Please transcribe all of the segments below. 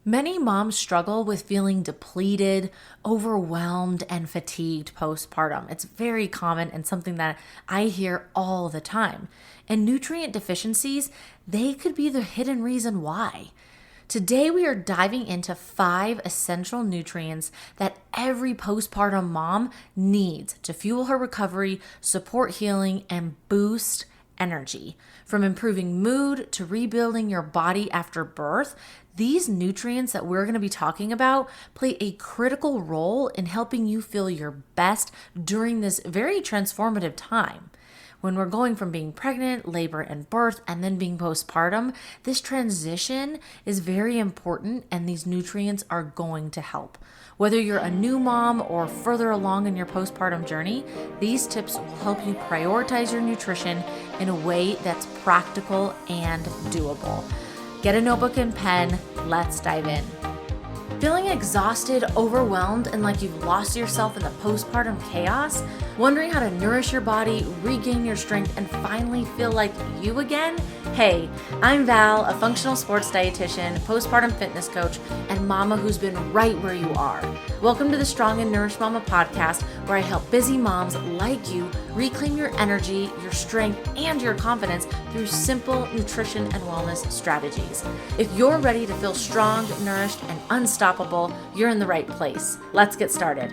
Many moms struggle with feeling depleted, overwhelmed, and fatigued postpartum. It's very common and something that I hear all the time. And nutrient deficiencies, they could be the hidden reason why. Today, we are diving into 5 essential nutrients that every postpartum mom needs to fuel her recovery, support healing, and boost energy. From improving mood to rebuilding your body after birth, these nutrients that we're going to be talking about play a critical role in helping you feel your best during this very transformative time. When we're going from being pregnant, labor and birth, and then being postpartum, this transition is very important and these nutrients are going to help. Whether you're a new mom or further along in your postpartum journey, these tips will help you prioritize your nutrition in a way that's practical and doable. Get a notebook and pen, let's dive in. Feeling exhausted, overwhelmed, and like you've lost yourself in the postpartum chaos? Wondering how to nourish your body, regain your strength, and finally feel like you again? Hey, I'm Val, a functional sports dietitian, postpartum fitness coach, and mama who's been right where you are. Welcome to the Strong and Nourished Mama podcast, where I help busy moms like you reclaim your energy, your strength, and your confidence through simple nutrition and wellness strategies. If you're ready to feel strong, nourished, and unstoppable, you're in the right place. Let's get started.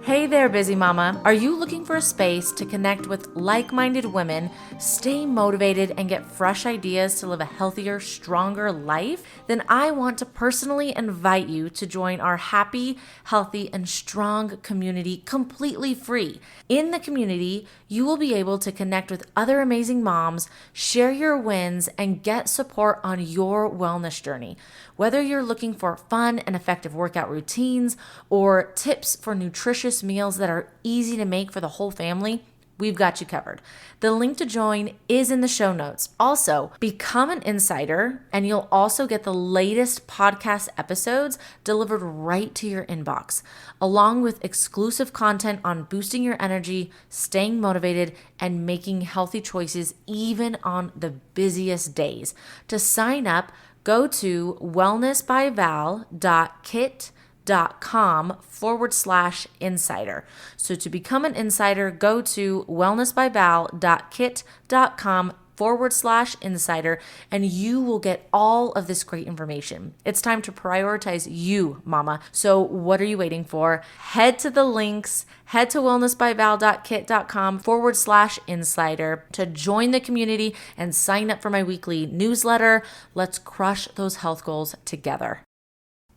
Hey there, busy mama. Are you looking for a space to connect with like-minded women, stay motivated, and get fresh ideas to live a healthier, stronger life? Then I want to personally invite you to join our happy, healthy, and strong community completely free. In the community, you will be able to connect with other amazing moms, share your wins, and get support on your wellness journey. Whether you're looking for fun and effective workout routines or tips for nutritious meals that are easy to make for the whole family, we've got you covered. The link to join is in the show notes. Also, become an insider and you'll also get the latest podcast episodes delivered right to your inbox, along with exclusive content on boosting your energy, staying motivated, and making healthy choices even on the busiest days. To sign up, go to wellnessbyval.kit.com/insider. So to become an insider, go to wellnessbyval.kit.com/insider and you will get all of this great information. It's time to prioritize you, mama. So what are you waiting for? Head to the links, head to wellnessbyval.kit.com/insider to join the community and sign up for my weekly newsletter. Let's crush those health goals together.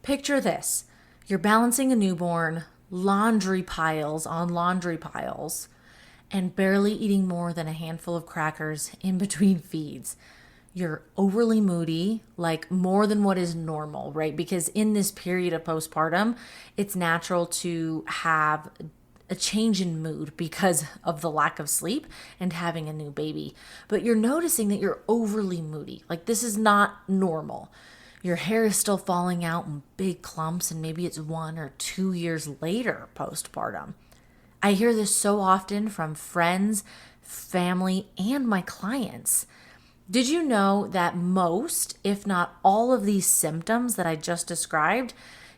Picture this. You're balancing a newborn, laundry piles on laundry piles, and barely eating more than a handful of crackers in between feeds. You're overly moody, like more than what is normal, right? Because in this period of postpartum, it's natural to have a change in mood because of the lack of sleep and having a new baby. But you're noticing that you're overly moody. Like this is not normal. Your hair is still falling out in big clumps, and maybe it's 1 or 2 years later postpartum. I hear this so often from friends, family, and my clients. Did you know that most, if not all of these symptoms that I just described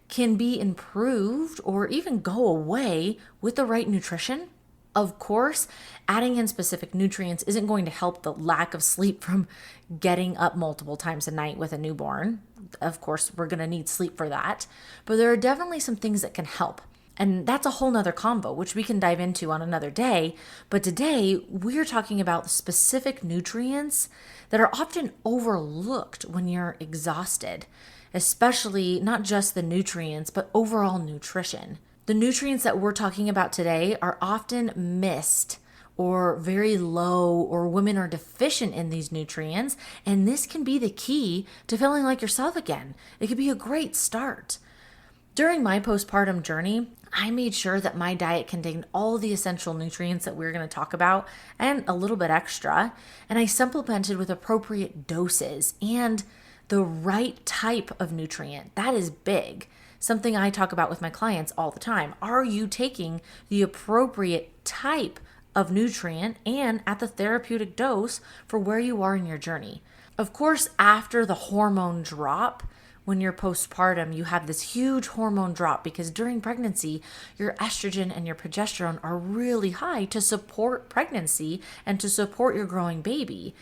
can be improved or even go away with the right nutrition? Of course, adding in specific nutrients isn't going to help the lack of sleep from getting up multiple times a night with a newborn. Of course, we're going to need sleep for that. But there are definitely some things that can help. And that's a whole nother combo, which we can dive into on another day. But today, we're talking about specific nutrients that are often overlooked when you're exhausted, especially not just the nutrients, but overall nutrition. The nutrients that we're talking about today are often missed or very low, or women are deficient in these nutrients, and this can be the key to feeling like yourself again. It could be a great start. During my postpartum journey, I made sure that my diet contained all the essential nutrients that we're going to talk about and a little bit extra, and I supplemented with appropriate doses and the right type of nutrient. That is big. Something I talk about with my clients all the time. Are you taking the appropriate type of nutrient and at the therapeutic dose for where you are in your journey? Of course, after the hormone drop, when you're postpartum, you have this huge hormone drop because during pregnancy, your estrogen and your progesterone are really high to support pregnancy and to support your growing baby.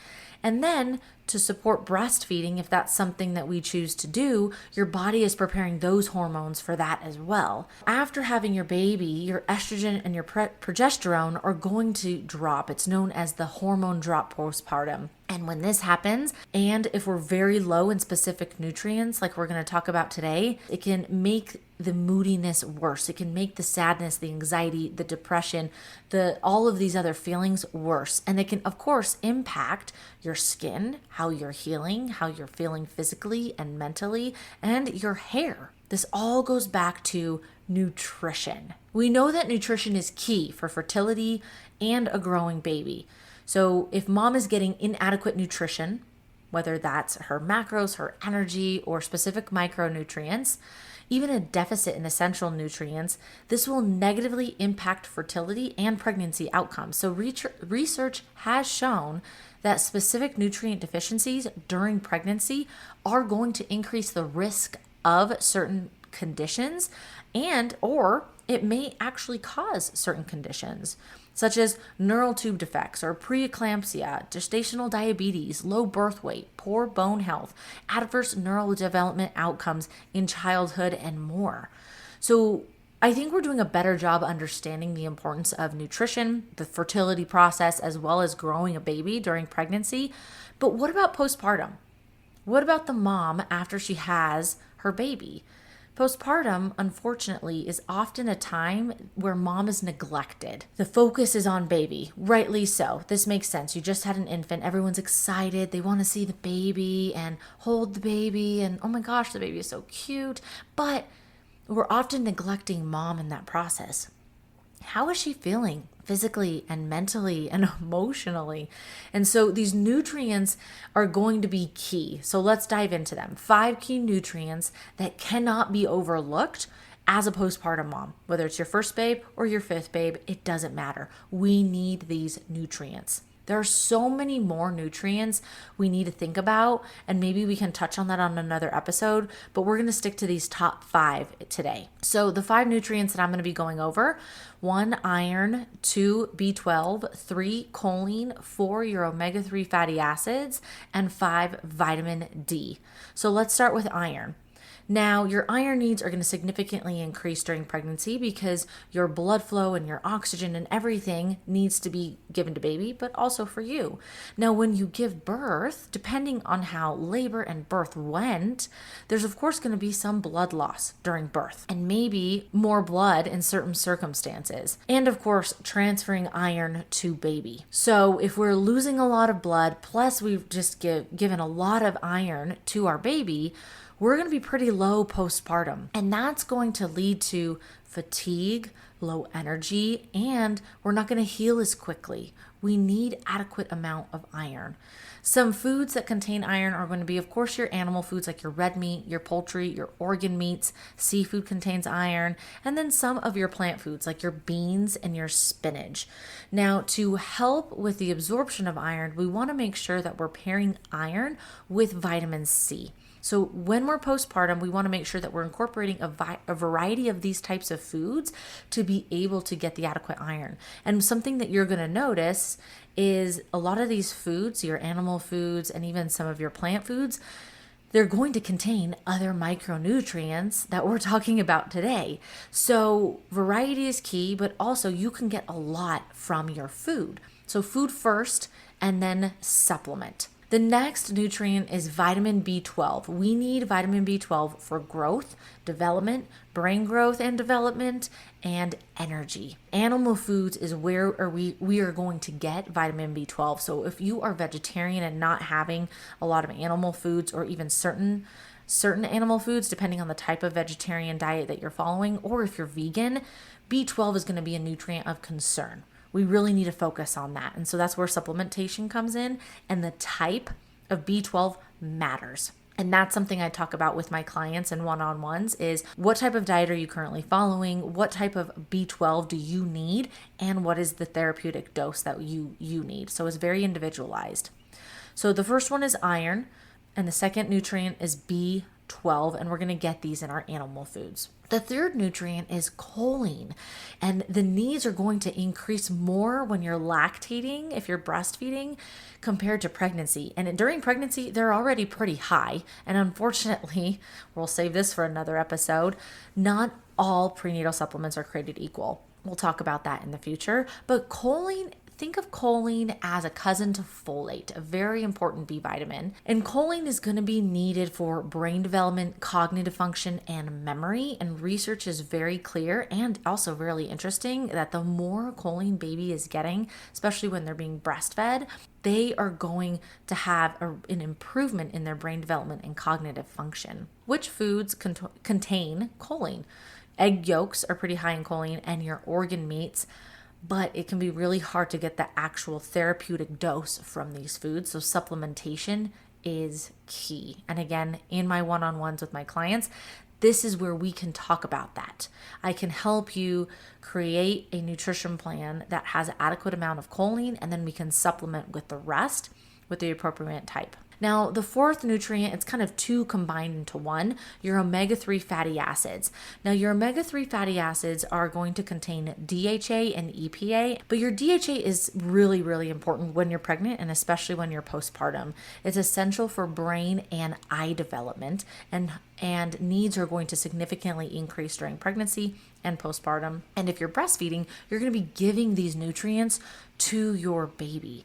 And then to support breastfeeding, if that's something that we choose to do, your body is preparing those hormones for that as well. After having your baby, your estrogen and your progesterone are going to drop. It's known as the hormone drop postpartum. And when this happens, and if we're very low in specific nutrients, like we're going to talk about today, it can make the moodiness worse. It can make the sadness, the anxiety, the depression, all of these other feelings worse. And they can, of course, impact your skin, how you're healing, how you're feeling physically and mentally, and your hair. This all goes back to nutrition. We know that nutrition is key for fertility and a growing baby. So if mom is getting inadequate nutrition, whether that's her macros, her energy, or specific micronutrients, even a deficit in essential nutrients, this will negatively impact fertility and pregnancy outcomes. So research has shown that specific nutrient deficiencies during pregnancy are going to increase the risk of certain conditions or it may actually cause certain conditions, such as neural tube defects or preeclampsia, gestational diabetes, low birth weight, poor bone health, adverse neurodevelopment outcomes in childhood, and more. So I think we're doing a better job understanding the importance of nutrition, the fertility process, as well as growing a baby during pregnancy. But what about postpartum? What about the mom after she has her baby? Postpartum, unfortunately, is often a time where mom is neglected. The focus is on baby, rightly so. This makes sense. You just had an infant. Everyone's excited. They want to see the baby and hold the baby. And oh my gosh, the baby is so cute. But we're often neglecting mom in that process. How is she feeling physically and mentally and emotionally? And so these nutrients are going to be key. So let's dive into them. 5 key nutrients that cannot be overlooked as a postpartum mom. Whether it's your first babe or your 5th babe, it doesn't matter. We need these nutrients. There are so many more nutrients we need to think about, and maybe we can touch on that on another episode, but we're going to stick to these top 5 today. So the 5 nutrients that I'm going to be going over: 1, iron; 2, B12; 3, choline; 4, your omega-3 fatty acids; and 5, vitamin D. So let's start with iron. Now, your iron needs are going to significantly increase during pregnancy because your blood flow and your oxygen and everything needs to be given to baby, but also for you. Now, when you give birth, depending on how labor and birth went, there's of course going to be some blood loss during birth and maybe more blood in certain circumstances. And of course, transferring iron to baby. So if we're losing a lot of blood, plus we've just given a lot of iron to our baby, we're going to be pretty low postpartum. And that's going to lead to fatigue, low energy, and we're not going to heal as quickly. We need adequate amount of iron. Some foods that contain iron are going to be, of course, your animal foods like your red meat, your poultry, your organ meats. Seafood contains iron. And then some of your plant foods like your beans and your spinach. Now, to help with the absorption of iron, we want to make sure that we're pairing iron with vitamin C. So when we're postpartum, we want to make sure that we're incorporating a variety of these types of foods to be able to get the adequate iron. And something that you're going to notice is a lot of these foods, your animal foods and even some of your plant foods, they're going to contain other micronutrients that we're talking about today. So variety is key, but also you can get a lot from your food. So food first and then supplement. The next nutrient is vitamin B12. We need vitamin B12 for growth, development, brain growth and development, and energy. Animal foods is where we are going to get vitamin B12. So if you are vegetarian and not having a lot of animal foods or even certain animal foods, depending on the type of vegetarian diet that you're following, or if you're vegan, B12 is going to be a nutrient of concern. We really need to focus on that. And so that's where supplementation comes in, and the type of B12 matters. And that's something I talk about with my clients and one-on-ones is what type of diet are you currently following? What type of B12 do you need? And what is the therapeutic dose that you need? So it's very individualized. So the first one is iron, and the second nutrient is B12. B12, and we're going to get these in our animal foods. The third nutrient is choline, and the needs are going to increase more when you're lactating, if you're breastfeeding, compared to pregnancy. And during pregnancy, they're already pretty high. And unfortunately, we'll save this for another episode, not all prenatal supplements are created equal. We'll talk about that in the future. But choline, think of choline as a cousin to folate, a very important B vitamin. And choline is going to be needed for brain development, cognitive function, and memory. And research is very clear and also really interesting that the more choline baby is getting, especially when they're being breastfed, they are going to have an improvement in their brain development and cognitive function. Which foods contain choline? Egg yolks are pretty high in choline, and your organ meats, but it can be really hard to get the actual therapeutic dose from these foods. So supplementation is key. And again, in my one-on-ones with my clients, this is where we can talk about that. I can help you create a nutrition plan that has an adequate amount of choline, and then we can supplement with the rest with the appropriate type. Now, the fourth nutrient, it's kind of two combined into one, your omega-3 fatty acids. Now, your omega-3 fatty acids are going to contain DHA and EPA, but your DHA is really, really important when you're pregnant and especially when you're postpartum. It's essential for brain and eye development, and needs are going to significantly increase during pregnancy and postpartum. And if you're breastfeeding, you're going to be giving these nutrients to your baby.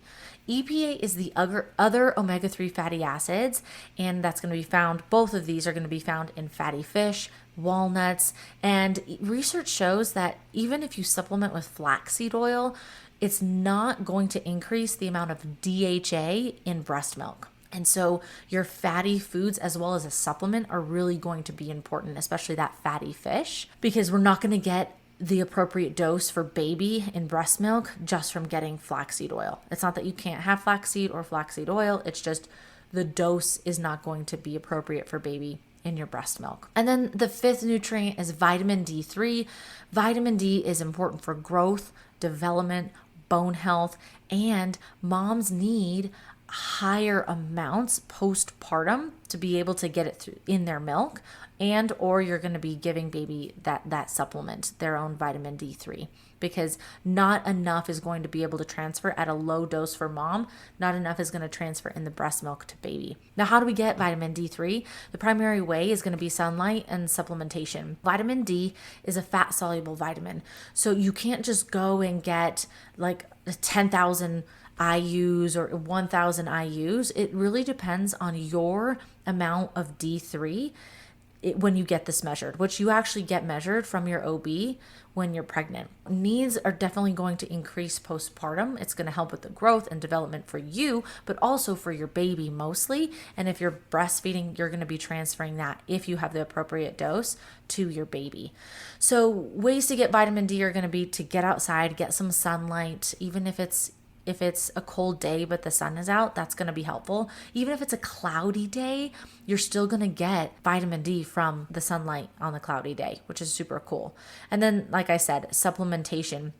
EPA is the other omega-3 fatty acids, and that's going to be found, both of these are going to be found in fatty fish, walnuts, and research shows that even if you supplement with flaxseed oil, it's not going to increase the amount of DHA in breast milk. And so your fatty foods as well as a supplement are really going to be important, especially that fatty fish, because we're not going to get the appropriate dose for baby in breast milk just from getting flaxseed oil. It's not that you can't have flaxseed or flaxseed oil. It's just the dose is not going to be appropriate for baby in your breast milk. And then the fifth nutrient is vitamin D3. Vitamin D is important for growth, development, bone health, and moms need higher amounts postpartum to be able to get it in their milk, and or you're going to be giving baby that supplement, their own vitamin D3, because not enough is going to be able to transfer at a low dose for mom. Not enough is going to transfer in the breast milk to baby. Now, how do we get vitamin D3? The primary way is going to be sunlight and supplementation. Vitamin D is a fat soluble vitamin, so you can't just go and get like 10,000 IUs or 1,000 IUs. It really depends on your amount of D3 when you get this measured, which you actually get measured from your OB when you're pregnant. Needs are definitely going to increase postpartum. It's going to help with the growth and development for you, but also for your baby mostly. And if you're breastfeeding, you're going to be transferring that, if you have the appropriate dose, to your baby. So ways to get vitamin D are going to be to get outside, get some sunlight, even if it's a cold day but the sun is out, that's going to be helpful. Even if it's a cloudy day, you're still going to get vitamin D from the sunlight on the cloudy day, which is super cool. And then, like I said, supplementation.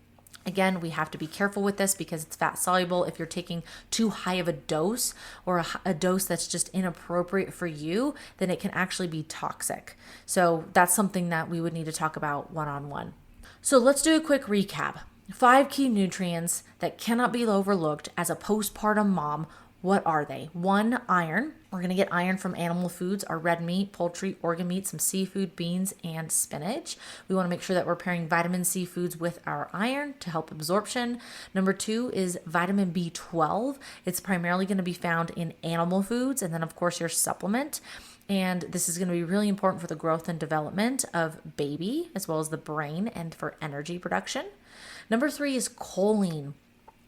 Again, we have to be careful with this because it's fat soluble. If you're taking too high of a dose or a dose that's just inappropriate for you, then it can actually be toxic. So that's something that we would need to talk about one-on-one. So let's do a quick recap. 5 key nutrients that cannot be overlooked as a postpartum mom. What are they? 1, iron. We're going to get iron from animal foods, our red meat, poultry, organ meat, some seafood, beans, and spinach. We want to make sure that we're pairing vitamin C foods with our iron to help absorption. Number 2 is vitamin B12. It's primarily going to be found in animal foods, and then of course your supplement. And this is going to be really important for the growth and development of baby, as well as the brain, and for energy production. Number 3 is choline.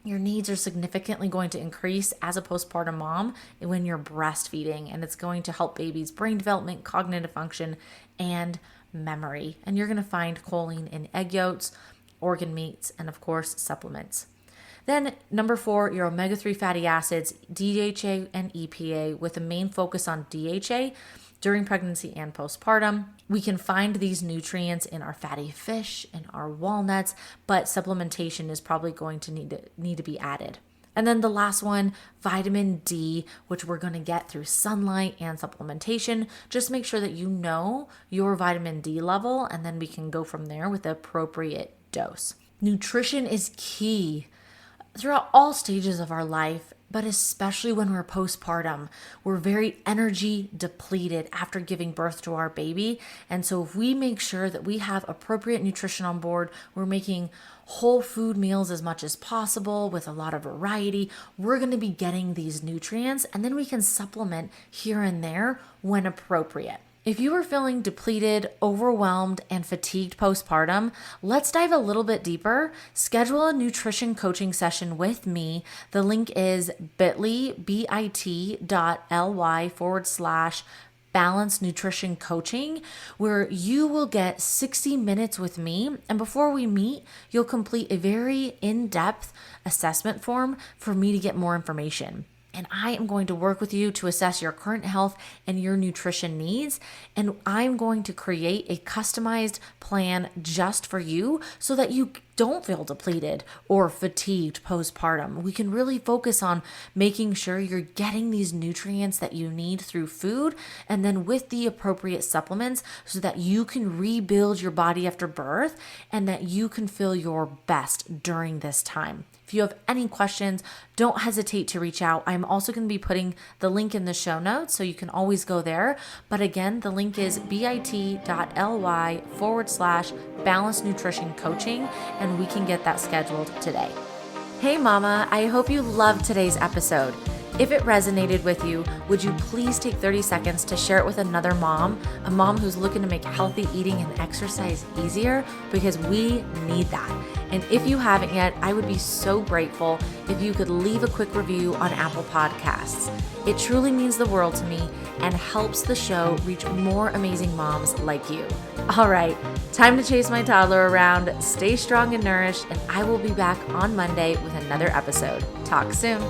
Your needs are significantly going to increase as a postpartum mom when you're breastfeeding, and it's going to help baby's brain development, cognitive function, and memory. And you're going to find choline in egg yolks, organ meats, and of course, supplements. Then number 4, your omega-3 fatty acids, DHA and EPA, with a main focus on DHA during pregnancy and postpartum. We can find these nutrients in our fatty fish and our walnuts, but supplementation is probably going to need to be added. And then the last one, vitamin D, which we're going to get through sunlight and supplementation. Just make sure that you know your vitamin D level, and then we can go from there with the appropriate dose. Nutrition is key throughout all stages of our life, but especially when we're postpartum. We're very energy depleted after giving birth to our baby. And so if we make sure that we have appropriate nutrition on board, we're making whole food meals as much as possible with a lot of variety, we're going to be getting these nutrients, and then we can supplement here and there when appropriate. If you are feeling depleted, overwhelmed, and fatigued postpartum, let's dive a little bit deeper. Schedule a nutrition coaching session with me. The link is bit.ly/Balanced Nutrition Coaching, where you will get 60 minutes with me. And before we meet, you'll complete a very in-depth assessment form for me to get more information. And I am going to work with you to assess your current health and your nutrition needs. And I'm going to create a customized plan just for you so that you don't feel depleted or fatigued postpartum. We can really focus on making sure you're getting these nutrients that you need through food, and then with the appropriate supplements so that you can rebuild your body after birth and that you can feel your best during this time. If you have any questions, don't hesitate to reach out. I'm also going to be putting the link in the show notes, so you can always go there. But again, the link is bit.ly/Balanced Nutrition Coaching, and we can get that scheduled today. Hey mama, I hope you loved today's episode. If it resonated with you, would you please take 30 seconds to share it with another mom, a mom who's looking to make healthy eating and exercise easier, because we need that. And if you haven't yet, I would be so grateful if you could leave a quick review on Apple Podcasts. It truly means the world to me and helps the show reach more amazing moms like you. All right, time to chase my toddler around. Stay strong and nourished, and I will be back on Monday with another episode. Talk soon.